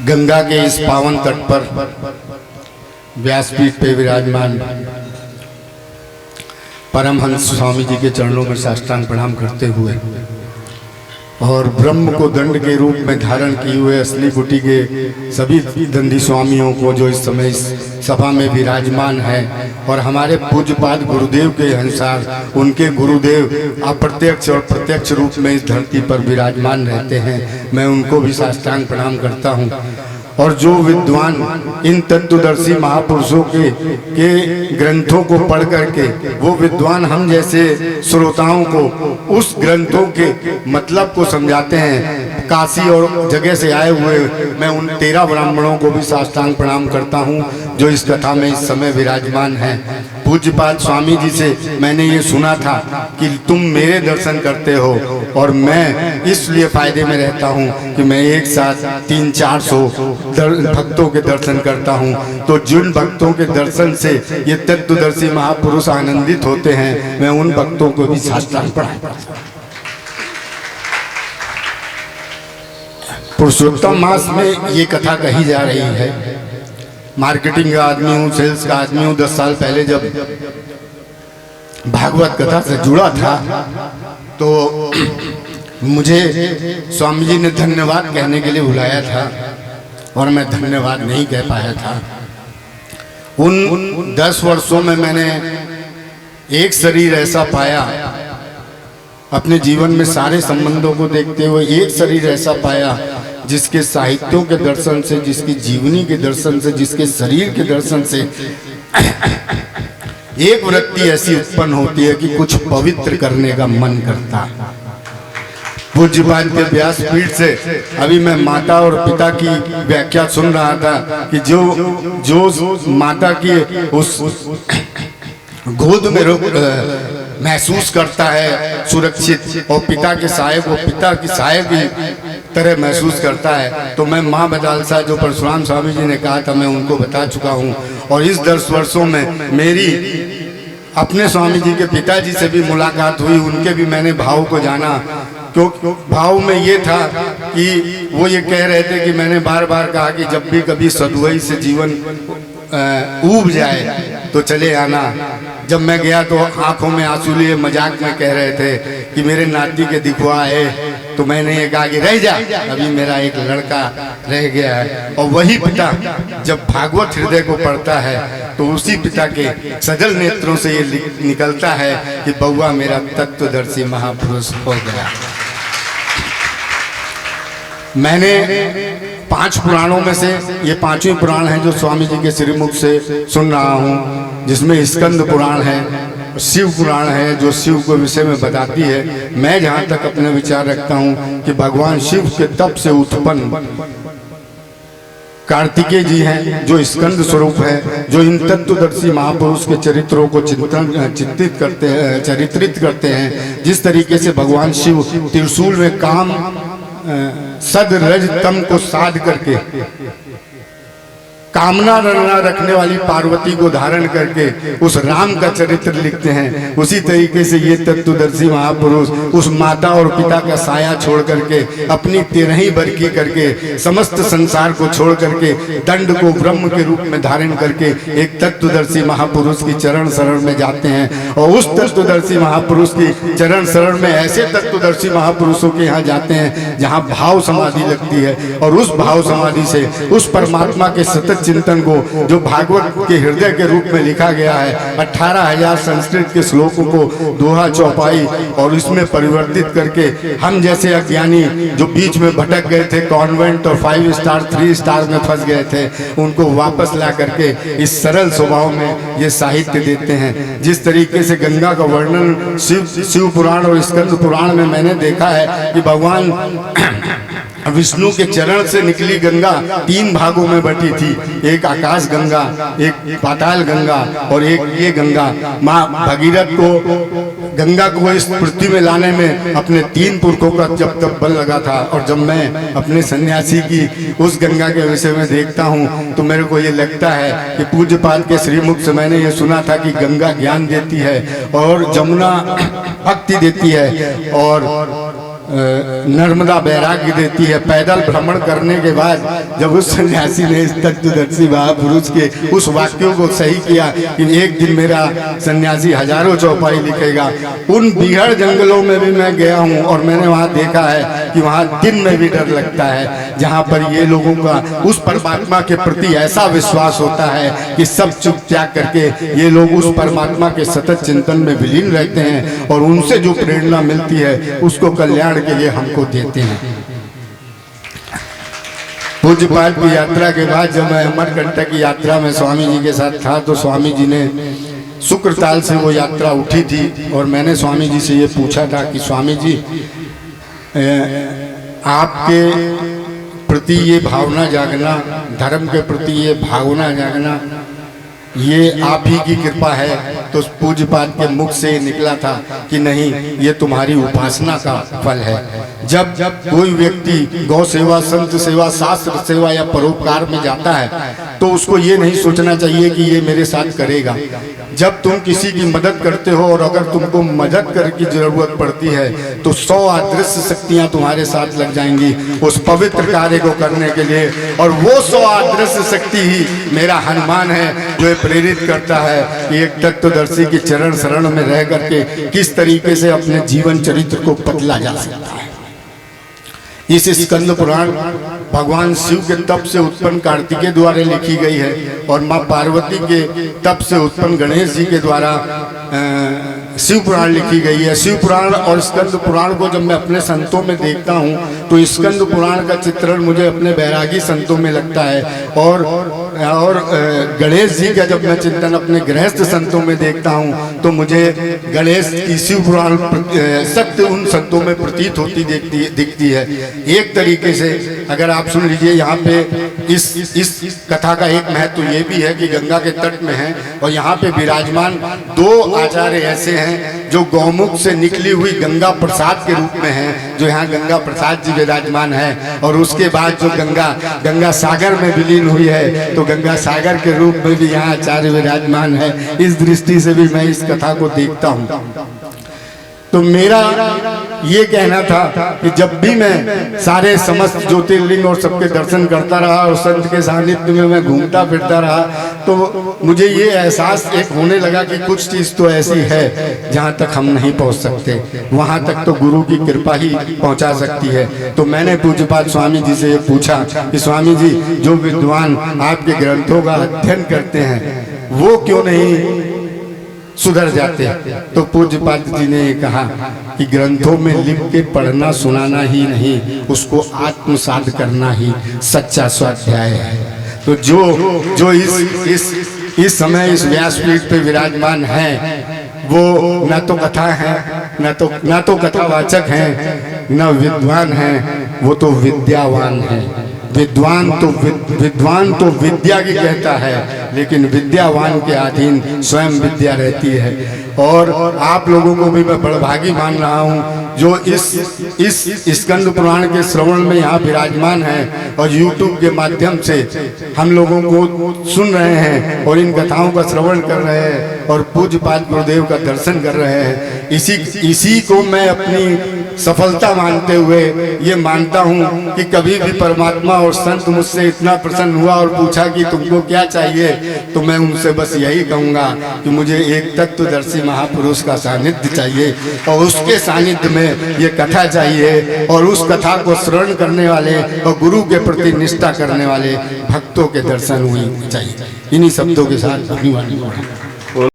गंगा के इस पावन तट पर व्यासपीठ पे विराजमान परमहंस स्वामी जी के चरणों में साष्टांग प्रणाम करते हुए और ब्रह्म को दंड के रूप में धारण किए हुए असली बुटी के सभी दंडी स्वामियों को जो इस समय इस सभा में विराजमान है और हमारे पूज्यपाद गुरुदेव के अनुसार उनके गुरुदेव अप्रत्यक्ष और प्रत्यक्ष रूप में इस धरती पर विराजमान रहते हैं, मैं उनको भी साष्टांग प्रणाम करता हूँ। और जो विद्वान इन तत्वदर्शी महापुरुषों के ग्रंथों को पढ़ करके वो विद्वान हम जैसे श्रोताओं को उस ग्रंथों के मतलब को समझाते हैं, काशी और जगह से आए हुए मैं उन 13 ब्राह्मणों को भी साष्टांग प्रणाम करता हूं जो इस कथा में इस समय विराजमान हैं। पूज्यपाद स्वामी जी से मैंने ये सुना था कि तुम मेरे दर्शन करते हो और मैं इसलिए फायदे में रहता हूँ कि मैं एक साथ 300-400 भक्तों के दर्शन करता हूँ। तो जिन भक्तों के दर्शन से ये तत्वदर्शी महापुरुष आनंदित होते हैं, मैं उन भक्तों को भी साष्टांग प्रणाम करता हूँ। पुरुषोत्तम मास में ये कथा कही जा रही है। मार्केटिंग का आदमी हूँ, सेल्स का आदमी हूँ। 10 साल पहले जब भागवत कथा से जुड़ा था तो मुझे स्वामी जी ने धन्यवाद कहने के लिए बुलाया था और मैं धन्यवाद नहीं कह पाया था। उन 10 वर्षों में मैंने एक शरीर ऐसा पाया, अपने जीवन में सारे संबंधों को देखते हुए एक शरीर ऐसा पाया जिसके साहित्यों के दर्शन से, जिसकी जीवनी के दर्शन से, जिसके शरीर के दर्शन से एक वृत्ति ऐसी उत्पन्न होती है कि कुछ पवित्र करने का मन करता। पूज्यपाद के व्यासपीठ से अभी मैं माता और पिता की व्याख्या सुन रहा था कि जो माता की उस गोद में महसूस करता है सुरक्षित और पिता के साय को पिता की साय की तरह महसूस करता है, तो मैं माँ बदालसा जो परशुराम स्वामी जी ने कहा था मैं उनको बता चुका हूँ। और इस 10 वर्षों में मेरी अपने स्वामी जी के पिताजी से भी मुलाकात हुई, उनके भी मैंने भाव को जाना। क्यों भाव में ये था कि वो ये कह रहे थे कि मैंने बार बार कहा कि जब भी कभी सदुवई से जीवन ऊब जाए तो चले आना। जब मैं गया तो आंखों में आंसू लिए मजाक में कह रहे थे कि मेरे नाती के दिखवा है, तो मैंने ये कहा कि रह जा, अभी मेरा एक लड़का रह गया है। और वही पिता जब भागवत हृदय को पढ़ता है तो उसी पिता के सजल नेत्रों से ये निकलता है कि बउआ मेरा तत्वदर्शी महापुरुष हो गया। मैंने 5 पुराणों में से ये 5वें पुराण है जो स्वामी जी के श्रीमुख से सुन रहा हूँ, जिसमें स्कंद पुराण है, शिव पुराण है जो शिव के विषय में बताती है। मैं जहाँ तक अपने विचार रखता हूँ कि भगवान शिव के तप से उत्पन्न कार्तिकेय जी हैं जो स्कंद स्वरूप है, जो इन तत्वदर्शी महापुरुष के चरित्रों को चरित्रित करते हैं। जिस तरीके से भगवान शिव त्रिशूल में काम सद रज तम को साध करके कामना रखने वाली पार्वती को धारण करके उस राम का चरित्र लिखते हैं, उसी तरीके से ये तत्वदर्शी महापुरुष उस माता और पिता का साया छोड़ करके अपनी 13 बरकी करके समस्त संसार को छोड़ करके दंड को ब्रह्म के रूप में धारण करके एक तत्वदर्शी महापुरुष की चरण शरण में जाते हैं। और उस तत्वदर्शी महापुरुष की चरण शरण में ऐसे तत्वदर्शी महापुरुषों के यहाँ जाते हैं जहाँ भाव समाधि लगती है, और उस भाव समाधि से उस परमात्मा के सतत चिंतन को जो भागवत के हृदय के रूप में लिखा गया है, 18,000 संस्कृत के श्लोकों को दोहा चौपाई और इसमें परिवर्तित करके हम जैसे अज्ञानी जो बीच में भटक गए थे, कॉन्वेंट और 5 स्टार 3 स्टार में फंस गए थे, उनको वापस ला करके इस सरल स्वभाव में ये साहित्य देते हैं। जिस तरीके से गंगा का वर्णन शिव पुराण और स्कंद पुराण में मैंने देखा है कि भगवान विष्णु के चरण से निकली गंगा 3 भागों में बटी थी, एक आकाश गंगा, एक पाताल गंगा और एक ये गंगा। माँ भगीरथ को गंगा को इस पृथ्वी में लाने में अपने 3 पुरखों का जब तब बल लगा था। और जब मैं अपने सन्यासी की उस गंगा के विषय में देखता हूँ तो मेरे को ये लगता है कि पूज्यपाद के श्रीमुख से मैंने ये सुना था कि गंगा ज्ञान देती है और जमुना भक्ति देती है और नर्मदा वैराग्य देती है। पैदल भ्रमण करने के बाद जब उस सन्यासी ने इस तत्वदर्शी महापुरुष के उस वाक्यों को सही किया कि एक दिन मेरा सन्यासी हजारों चौपाई लिखेगा, उन बिहड़ जंगलों में भी मैं गया हूँ और मैंने वहाँ देखा है कि वहाँ दिन में भी डर लगता है, जहाँ पर ये लोगों का उस परमात्मा के प्रति ऐसा विश्वास होता है कि सब चुप त्याग करके ये लोग उस परमात्मा के सतत चिंतन में विलीन रहते हैं और उनसे जो प्रेरणा मिलती है उसको कल्याण के लिए हमको देते हैं। पूज्यपाद की यात्रा के बाद जब मैं अमरकंटक की यात्रा में स्वामी जी के साथ था तो स्वामी जी ने शुक्रताल से वो यात्रा उठी थी और मैंने स्वामी जी से ये पूछा था कि स्वामी जी आपके प्रति ये भावना जागना, धर्म के प्रति ये भावना जागना, ये आप ही की कृपा है। तो पूज्यपाद के मुख से निकला था कि नहीं, ये तुम्हारी उपासना का फल है। जब कोई व्यक्ति गौ सेवा, संत सेवा, शास्त्र सेवा या परोपकार में जाता है तो उसको ये नहीं सोचना चाहिए कि ये मेरे साथ करेगा। जब तुम किसी की मदद करते हो और अगर तुमको मदद करने की जरूरत पड़ती है तो 100 अदृश्य शक्तियां तुम्हारे साथ लग जाएंगी उस पवित्र कार्य को करने के लिए, और वो 100 अदृश्य शक्ति ही मेरा हनुमान है जो प्रेरित करता है कि एक तत्वदर्शी के चरण शरण में रह करके किस तरीके से अपने जीवन चरित्र को बदला जा सकता है। इस स्कंद पुराण भगवान शिव के तप से उत्पन्न कार्तिकेय द्वारा लिखी गई है और माँ पार्वती के तप से उत्पन्न गणेश जी के द्वारा शिव पुराण लिखी गई है। शिव पुराण और स्कंद पुराण को जब मैं अपने संतों में देखता हूँ तो स्कंद पुराण का चित्रण मुझे अपने बैरागी संतों में लगता है और गणेश जी का जब मैं चिंतन अपने गृहस्थ संतों में देखता हूँ तो मुझे गणेश की शिव पुराण सत्य उन संतों में प्रतीत होती दिखती है। एक तरीके से अगर आप सुन लीजिए, यहाँ पे इस कथा का एक महत्व ये भी है कि गंगा के तट में है और यहाँ पे विराजमान 2 आचार्य ऐसे हैं जो गौमुख से निकली हुई गंगा प्रसाद के रूप में हैं, जो यहाँ गंगा प्रसाद जी विराजमान है। और उसके बाद जो गंगा सागर में विलीन हुई है तो गंगा सागर के रूप में भी यहाँ आचार्य विराजमान है। इस दृष्टि से भी मैं इस कथा को देखता हूँ। तो मेरा ये कहना था कि जब भी मैं सारे समस्त ज्योतिर्लिंग और सबके दर्शन करता रहा और संत के सानिध्य में मैं घूमता फिरता रहा तो मुझे ये एहसास एक होने लगा कि कुछ चीज़ तो ऐसी है जहाँ तक हम नहीं पहुँच सकते, वहाँ तक तो गुरु की कृपा ही पहुँचा सकती है। तो मैंने पूज्यपाद स्वामी जी से ये पूछा कि स्वामी जी, जो विद्वान आपके ग्रंथों का अध्ययन करते हैं वो क्यों नहीं सुधर जाते? तो पूज्यपाद जी ने कहा कि ग्रंथों में लिख के पढ़ना सुनाना ही नहीं, उसको आत्मसात करना ही सच्चा स्वाध्याय है। तो जो इस समय इस व्यासपीठ पे विराजमान है वो न तो कथा है, न तो कथावाचक हैं, न विद्वान हैं, वो तो विद्यावान है। विद्वान तो विद्या की कहता है, लेकिन विद्यावान के अधीन स्वयं विद्या रहती है। और आप लोगों को भी मैं बड़भागी मान रहा हूँ जो इस स्कंद पुराण के श्रवण में यहाँ विराजमान है और YouTube के माध्यम से हम लोगों को सुन रहे हैं और इन कथाओं का श्रवण कर रहे हैं और पूज्यपाद गुरुदेव का दर्शन कर रहे हैं। इसी को मैं अपनी सफलता मानते हुए ये मानता हूँ कि कभी भी परमात्मा और संत मुझसे इतना प्रसन्न हुआ और पूछा कि तुमको क्या चाहिए, तो मैं उनसे बस यही कहूँगा कि मुझे एक तत्वदर्शी महापुरुष का सानिध्य चाहिए और उसके सानिध्य में ये कथा चाहिए और उस कथा को श्रवण करने वाले और गुरु के प्रति निष्ठा करने वाले भक्तों के दर्शन हुए चाहिए। इन्हीं शब्दों के साथ